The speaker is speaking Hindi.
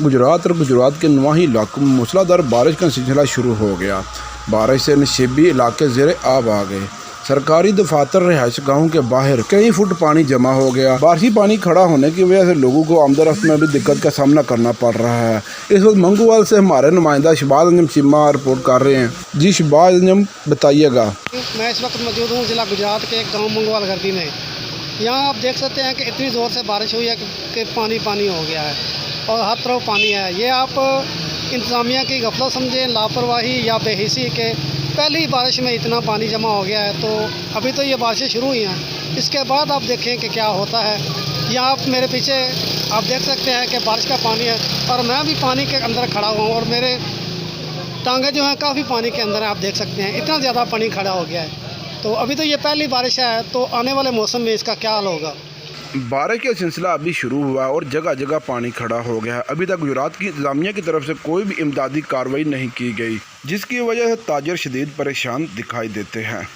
गुजरात और गुजरात के नवाही इलाकों में मूसलाधार बारिश का सिलसिला शुरू हो गया। बारिश से नशीबी इलाके ज़ेरे आब आ गए। सरकारी दफातर रिहाइश गाँव के बाहर कई फुट पानी जमा हो गया। बारिशी पानी खड़ा होने की वजह से लोगों को आमदरफ्त में भी दिक्कत का सामना करना पड़ रहा है। इस वक्त मंगूवाल से हमारे नुमाइंदा शहबाज अंजम चीमा रिपोर्ट कर रहे हैं। जी शहबाज अंजम, बताइएगा। मैं इस वक्त मौजूद हूँ ज़िला गुजरात के एक गाँव मंगूवाल गर्दी में। यहाँ आप देख सकते हैं कि इतनी ज़ोर से बारिश हुई है कि पानी पानी हो गया है और हर तरफ पानी है। ये आप इंतज़ामिया की गफलत समझें, लापरवाही या बेहिसी के पहली बारिश में इतना पानी जमा हो गया है। तो अभी तो ये बारिशें शुरू हुई हैं, इसके बाद आप देखें कि क्या होता है। यहाँ आप मेरे पीछे आप देख सकते हैं कि बारिश का पानी है और मैं भी पानी के अंदर खड़ा हुआ हूँ और मेरे टांगे जो हैं काफ़ी पानी के अंदर हैं। आप देख सकते हैं इतना ज़्यादा पानी खड़ा हो गया है। तो अभी तो ये पहली बारिश है, तो आने वाले मौसम में इसका क्या हाल होगा। बारिश का सिलसिला अभी शुरू हुआ है और जगह जगह पानी खड़ा हो गया है। अभी तक गुजरात की इंतजामिया की तरफ से कोई भी इमदादी कार्रवाई नहीं की गई, जिसकी वजह से ताजर शदीद परेशान दिखाई देते हैं।